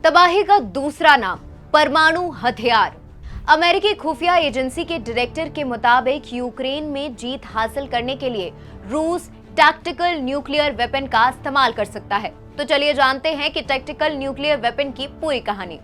तबाही का दूसरा नाम परमाणु हथियार। अमेरिकी खुफिया एजेंसी के डायरेक्टर के मुताबिक यूक्रेन में जीत हासिल करने के लिए रूस टैक्टिकल न्यूक्लियर वेपन का इस्तेमाल कर सकता है। तो चलिए जानते हैं कि टैक्टिकल न्यूक्लियर वेपन की पूरी कहानी।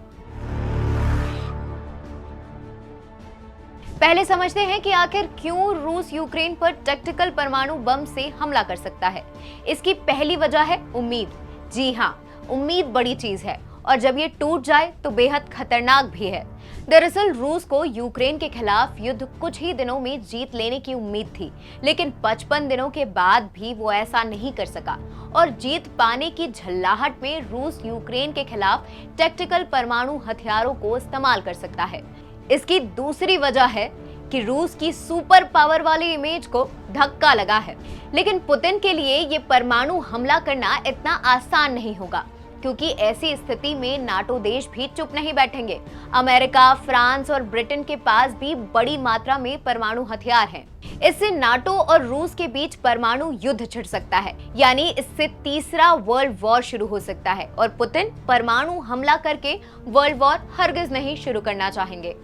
पहले समझते हैं कि आखिर क्यों रूस यूक्रेन पर टैक्टिकल परमाणु बम से हमला कर सकता है। इसकी पहली वजह है उम्मीद। जी हाँ, उम्मीद बड़ी चीज है और जब ये टूट जाए तो बेहद खतरनाक भी है। दरअसल रूस को यूक्रेन के खिलाफ युद्ध कुछ ही दिनों में जीत लेने की उम्मीद थी, लेकिन 55 दिनों के बाद भी वो ऐसा नहीं कर सका और जीत पाने की झल्लाहट में रूस यूक्रेन के खिलाफ टैक्टिकल परमाणु हथियारों को इस्तेमाल कर सकता है। इसकी दूसरी वजह है कि रूस की सुपर पावर वाली इमेज को धक्का लगा है। लेकिन पुतिन के लिए ये परमाणु हमला करना इतना आसान नहीं होगा, क्योंकि ऐसी स्थिति में नाटो देश भी चुप नहीं बैठेंगे। अमेरिका, फ्रांस और ब्रिटेन के पास भी बड़ी मात्रा में परमाणु हथियार हैं। इससे नाटो और रूस के बीच परमाणु युद्ध छिड़ सकता है, यानी इससे तीसरा वर्ल्ड वॉर शुरू हो सकता है और पुतिन परमाणु हमला करके वर्ल्ड वॉर हरगिज नहीं शुरू करना चाहेंगे।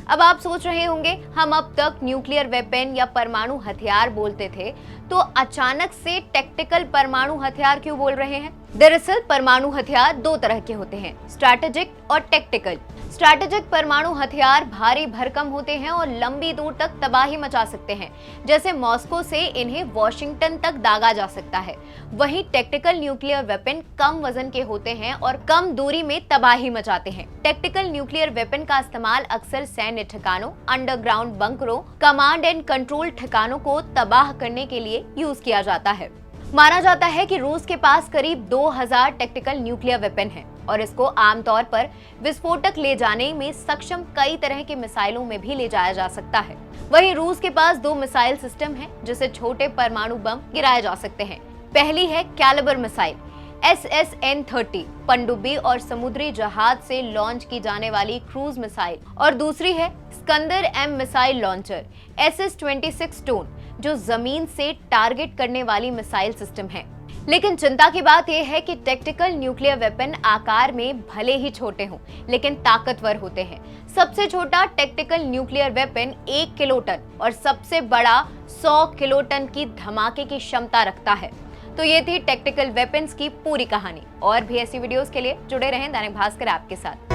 अब आप सोच रहे होंगे, हम अब तक न्यूक्लियर वेपन या परमाणु हथियार बोलते थे, तो अचानक से टैक्टिकल परमाणु हथियार क्यों बोल रहे हैं? दरअसल परमाणु हथियार दो तरह के होते हैं, स्ट्रैटेजिक और टैक्टिकल। स्ट्रैटेजिक परमाणु हथियार भारी भरकम होते हैं और लंबी दूर तक तबाही मचा सकते हैं, जैसे मॉस्को से इन्हें वॉशिंगटन तक दागा जा सकता है। वहीं टैक्टिकल न्यूक्लियर वेपन कम वजन के होते हैं और कम दूरी में तबाही मचाते हैं। टैक्टिकल न्यूक्लियर वेपन का इस्तेमाल अक्सर सैन्य ठिकानों, अंडरग्राउंड बंकरों, कमांड एंड कंट्रोल ठिकानों को तबाह करने के लिए यूज किया जाता है। माना जाता है कि रूस के पास करीब 2000 टैक्टिकल न्यूक्लियर वेपन हैं और इसको आमतौर पर विस्फोटक ले जाने में सक्षम कई तरह के मिसाइलों में भी ले जाया जा सकता है। वहीं रूस के पास 2 मिसाइल सिस्टम हैं जिससे छोटे परमाणु बम गिराए जा सकते हैं। पहली है कैलिबर मिसाइल SSN-30, पनडुब्बी और समुद्री जहाज से लॉन्च की जाने वाली क्रूज मिसाइल, और दूसरी है Iskander M missile launcher SS-26 stone, जो जमीन से टारगेट करने वाली मिसाइल सिस्टम है। लेकिन चिंता की बात यह है कि टैक्टिकल न्यूक्लियर वेपन आकार में भले ही छोटे हों, लेकिन ताकतवर होते हैं। सबसे छोटा टैक्टिकल न्यूक्लियर वेपन 1 किलोटन और सबसे बड़ा 100 किलोटन की धमाके की क्षमता रखता है। तो ये थी टैक्टिकल वेपन्स की पूरी कहानी। और भी ऐसी वीडियोस के लिए जुड़े रहें दैनिक भास्कर ऐप के साथ,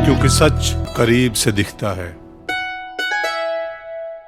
क्योंकि सच करीब से दिखता है।